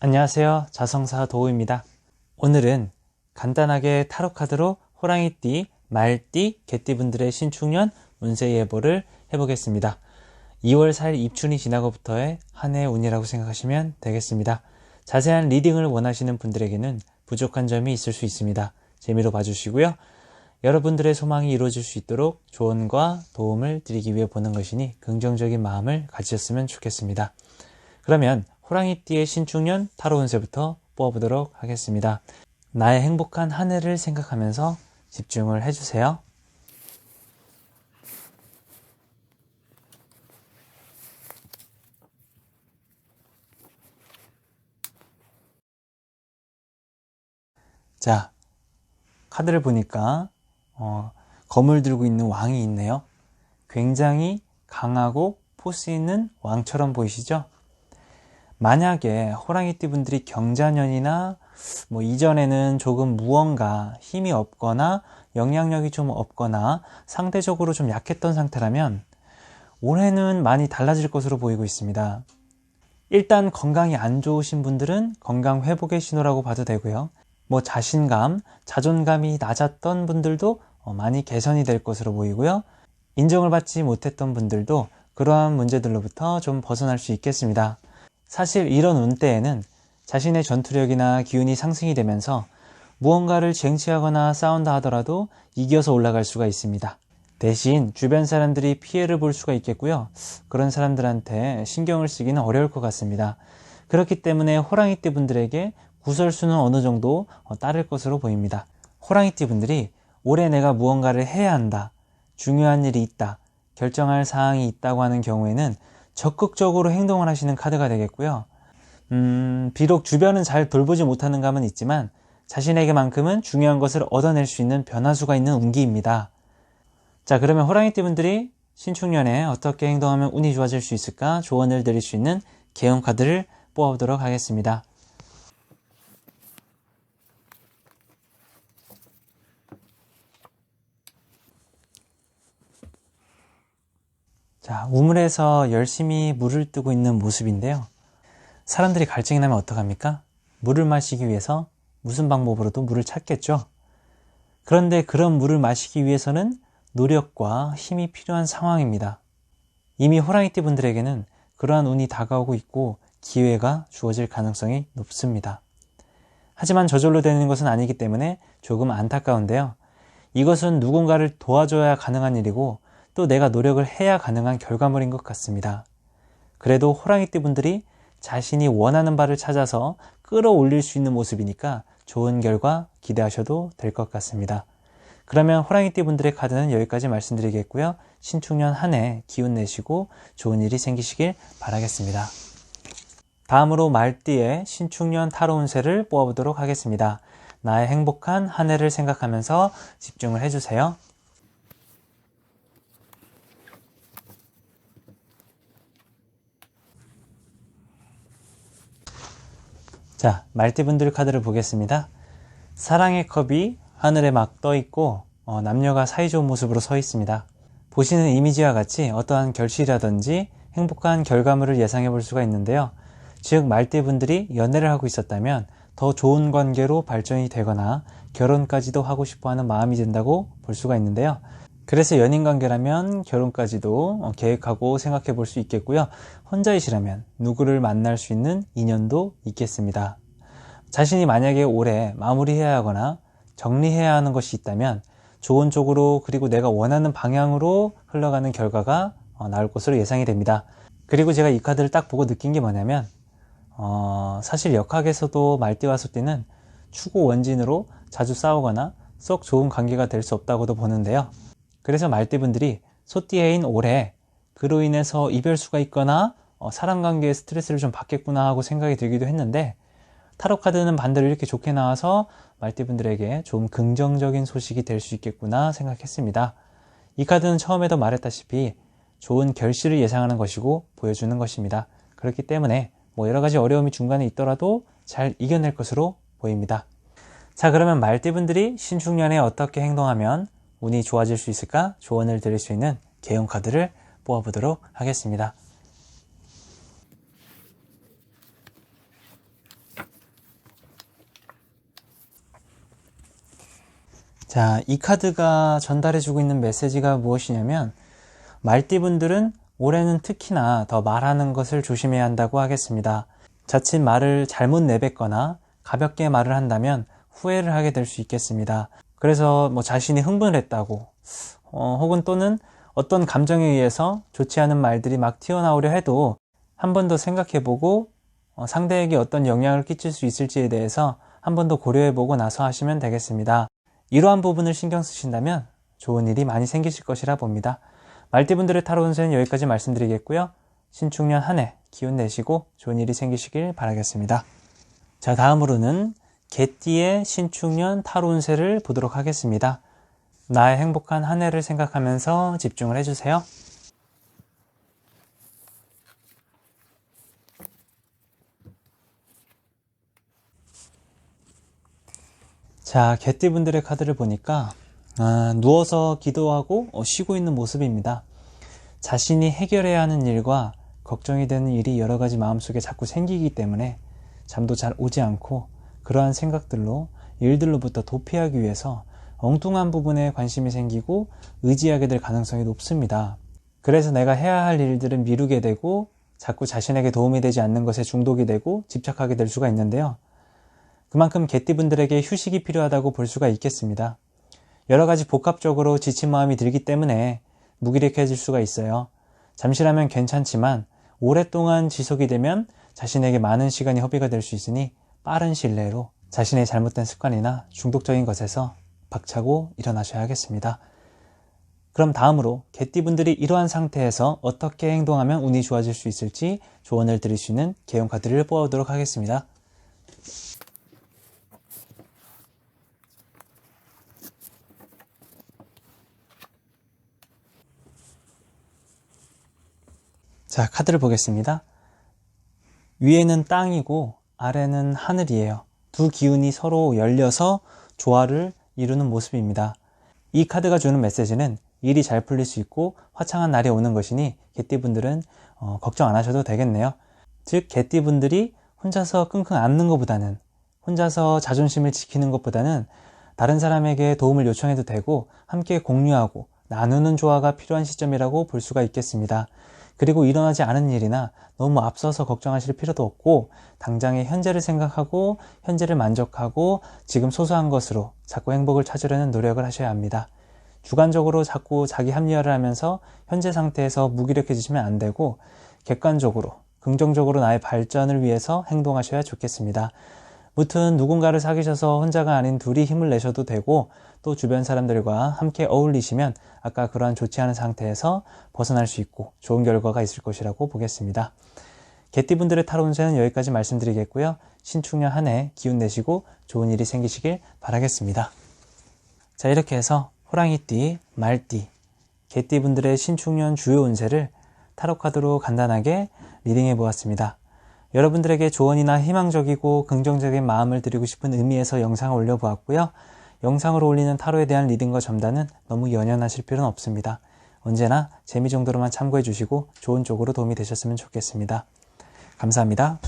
안녕하세요. 자성사 도우입니다. 오늘은 간단하게 타로 카드로 호랑이띠, 말띠, 개띠 분들의 신축년 운세 예보를 해보겠습니다. 2월 4일 입춘이 지나고부터의 한 해 운이라고 생각하시면 되겠습니다. 자세한 리딩을 원하시는 분들에게는 부족한 점이 있을 수 있습니다. 재미로 봐주시고요. 여러분들의 소망이 이루어질 수 있도록 조언과 도움을 드리기 위해 보는 것이니 긍정적인 마음을 가지셨으면 좋겠습니다. 그러면 호랑이띠의 신축년 타로 운세부터 뽑아보도록 하겠습니다. 나의 행복한 한 해를 생각하면서 집중을 해주세요. 자, 카드를 보니까 검을 들고 있는 왕이 있네요. 굉장히 강하고 포스 있는 왕처럼 보이시죠? 만약에 호랑이띠 분들이 경자년이나 이전에는 조금 무언가 힘이 없거나 영향력이 좀 없거나 상대적으로 좀 약했던 상태라면 올해는 많이 달라질 것으로 보이고 있습니다. 일단 건강이 안 좋으신 분들은 건강 회복의 신호라고 봐도 되고요. 자신감, 자존감이 낮았던 분들도 많이 개선이 될 것으로 보이고요. 인정을 받지 못했던 분들도 그러한 문제들로부터 좀 벗어날 수 있겠습니다. 사실 이런 운때에는 자신의 전투력이나 기운이 상승이 되면서 무언가를 쟁취하거나 싸운다 하더라도 이겨서 올라갈 수가 있습니다. 대신 주변 사람들이 피해를 볼 수가 있겠고요. 그런 사람들한테 신경을 쓰기는 어려울 것 같습니다. 그렇기 때문에 호랑이띠 분들에게 구설수는 어느 정도 따를 것으로 보입니다. 호랑이띠 분들이 올해 내가 무언가를 해야 한다, 중요한 일이 있다, 결정할 사항이 있다고 하는 경우에는 적극적으로 행동을 하시는 카드가 되겠고요. 비록 주변은 잘 돌보지 못하는 감은 있지만 자신에게만큼은 중요한 것을 얻어낼 수 있는 변화수가 있는 운기입니다. 자, 그러면 호랑이띠 분들이 신축년에 어떻게 행동하면 운이 좋아질 수 있을까 조언을 드릴 수 있는 개운 카드를 뽑아보도록 하겠습니다. 자, 우물에서 열심히 물을 뜨고 있는 모습인데요. 사람들이 갈증이 나면 어떡합니까? 물을 마시기 위해서 무슨 방법으로도 물을 찾겠죠. 그런데 그런 물을 마시기 위해서는 노력과 힘이 필요한 상황입니다. 이미 호랑이띠 분들에게는 그러한 운이 다가오고 있고 기회가 주어질 가능성이 높습니다. 하지만 저절로 되는 것은 아니기 때문에 조금 안타까운데요. 이것은 누군가를 도와줘야 가능한 일이고 또 내가 노력을 해야 가능한 결과물인 것 같습니다. 그래도 호랑이띠 분들이 자신이 원하는 바를 찾아서 끌어올릴 수 있는 모습이니까 좋은 결과 기대하셔도 될 것 같습니다. 그러면 호랑이띠 분들의 카드는 여기까지 말씀드리겠고요. 신축년 한 해 기운 내시고 좋은 일이 생기시길 바라겠습니다. 다음으로 말띠의 신축년 타로 운세를 뽑아보도록 하겠습니다. 나의 행복한 한 해를 생각하면서 집중을 해주세요. 자, 말띠분들 카드를 보겠습니다. 사랑의 컵이 하늘에 막 떠있고 남녀가 사이좋은 모습으로 서 있습니다. 보시는 이미지와 같이 어떠한 결실이라든지 행복한 결과물을 예상해 볼 수가 있는데요. 즉 말띠분들이 연애를 하고 있었다면 더 좋은 관계로 발전이 되거나 결혼까지도 하고 싶어하는 마음이 든다고 볼 수가 있는데요. 그래서 연인관계라면 결혼까지도 계획하고 생각해 볼 수 있겠고요. 혼자이시라면 누구를 만날 수 있는 인연도 있겠습니다. 자신이 만약에 올해 마무리해야 하거나 정리해야 하는 것이 있다면 좋은 쪽으로 그리고 내가 원하는 방향으로 흘러가는 결과가 나올 것으로 예상이 됩니다. 그리고 제가 이 카드를 딱 보고 느낀 게 뭐냐면 사실 역학에서도 말띠와 소띠는 추고 원진으로 자주 싸우거나 썩 좋은 관계가 될 수 없다고도 보는데요. 그래서 말띠분들이 소띠해인 올해 그로 인해서 이별수가 있거나 사람관계에 스트레스를 좀 받겠구나 하고 생각이 들기도 했는데 타로카드는 반대로 이렇게 좋게 나와서 말띠분들에게 좀 긍정적인 소식이 될 수 있겠구나 생각했습니다. 이 카드는 처음에도 말했다시피 좋은 결실을 예상하는 것이고 보여주는 것입니다. 그렇기 때문에 여러 가지 어려움이 중간에 있더라도 잘 이겨낼 것으로 보입니다. 자, 그러면 말띠분들이 신축년에 어떻게 행동하면 운이 좋아질 수 있을까 조언을 드릴 수 있는 개운 카드를 뽑아보도록 하겠습니다. 자, 이 카드가 전달해주고 있는 메시지가 무엇이냐면, 말띠분들은 올해는 특히나 더 말하는 것을 조심해야 한다고 하겠습니다. 자칫 말을 잘못 내뱉거나 가볍게 말을 한다면 후회를 하게 될 수 있겠습니다. 그래서 자신이 흥분을 했다고 혹은 또는 어떤 감정에 의해서 좋지 않은 말들이 막 튀어나오려 해도 한 번 더 생각해보고 상대에게 어떤 영향을 끼칠 수 있을지에 대해서 한 번 더 고려해보고 나서 하시면 되겠습니다. 이러한 부분을 신경 쓰신다면 좋은 일이 많이 생기실 것이라 봅니다. 말띠분들의 타로 운세는 여기까지 말씀드리겠고요. 신축년 한 해 기운 내시고 좋은 일이 생기시길 바라겠습니다. 자, 다음으로는 개띠의 신축년 타로 운세를 보도록 하겠습니다. 나의 행복한 한 해를 생각하면서 집중을 해주세요. 자, 개띠분들의 카드를 보니까 누워서 기도하고 쉬고 있는 모습입니다. 자신이 해결해야 하는 일과 걱정이 되는 일이 여러 가지 마음속에 자꾸 생기기 때문에 잠도 잘 오지 않고 그러한 생각들로 일들로부터 도피하기 위해서 엉뚱한 부분에 관심이 생기고 의지하게 될 가능성이 높습니다. 그래서 내가 해야 할 일들은 미루게 되고 자꾸 자신에게 도움이 되지 않는 것에 중독이 되고 집착하게 될 수가 있는데요. 그만큼 개띠분들에게 휴식이 필요하다고 볼 수가 있겠습니다. 여러 가지 복합적으로 지친 마음이 들기 때문에 무기력해질 수가 있어요. 잠시라면 괜찮지만 오랫동안 지속이 되면 자신에게 많은 시간이 허비가 될 수 있으니 빠른 시일 내로 자신의 잘못된 습관이나 중독적인 것에서 박차고 일어나셔야 하겠습니다. 그럼 다음으로 개띠분들이 이러한 상태에서 어떻게 행동하면 운이 좋아질 수 있을지 조언을 드릴 수 있는 개용 카드를 뽑아보도록 하겠습니다. 자, 카드를 보겠습니다. 위에는 땅이고 아래는 하늘이에요. 두 기운이 서로 열려서 조화를 이루는 모습입니다. 이 카드가 주는 메시지는 일이 잘 풀릴 수 있고 화창한 날이 오는 것이니 개띠분들은 걱정 안 하셔도 되겠네요. 즉 개띠분들이 혼자서 끙끙 앓는 것보다는, 혼자서 자존심을 지키는 것보다는 다른 사람에게 도움을 요청해도 되고 함께 공유하고 나누는 조화가 필요한 시점이라고 볼 수가 있겠습니다. 그리고 일어나지 않은 일이나 너무 앞서서 걱정하실 필요도 없고 당장의 현재를 생각하고 현재를 만족하고 지금 소소한 것으로 자꾸 행복을 찾으려는 노력을 하셔야 합니다. 주관적으로 자꾸 자기 합리화를 하면서 현재 상태에서 무기력해지시면 안 되고 객관적으로 긍정적으로 나의 발전을 위해서 행동하셔야 좋겠습니다. 무튼 누군가를 사귀셔서 혼자가 아닌 둘이 힘을 내셔도 되고 또 주변 사람들과 함께 어울리시면 아까 그러한 좋지 않은 상태에서 벗어날 수 있고 좋은 결과가 있을 것이라고 보겠습니다. 개띠분들의 타로 운세는 여기까지 말씀드리겠고요. 신축년 한 해 기운 내시고 좋은 일이 생기시길 바라겠습니다. 자, 이렇게 해서 호랑이띠, 말띠, 개띠분들의 신축년 주요 운세를 타로카드로 간단하게 리딩해 보았습니다. 여러분들에게 조언이나 희망적이고 긍정적인 마음을 드리고 싶은 의미에서 영상을 올려보았고요. 영상으로 올리는 타로에 대한 리딩과 점단은 너무 연연하실 필요는 없습니다. 언제나 재미 정도로만 참고해 주시고 좋은 쪽으로 도움이 되셨으면 좋겠습니다. 감사합니다.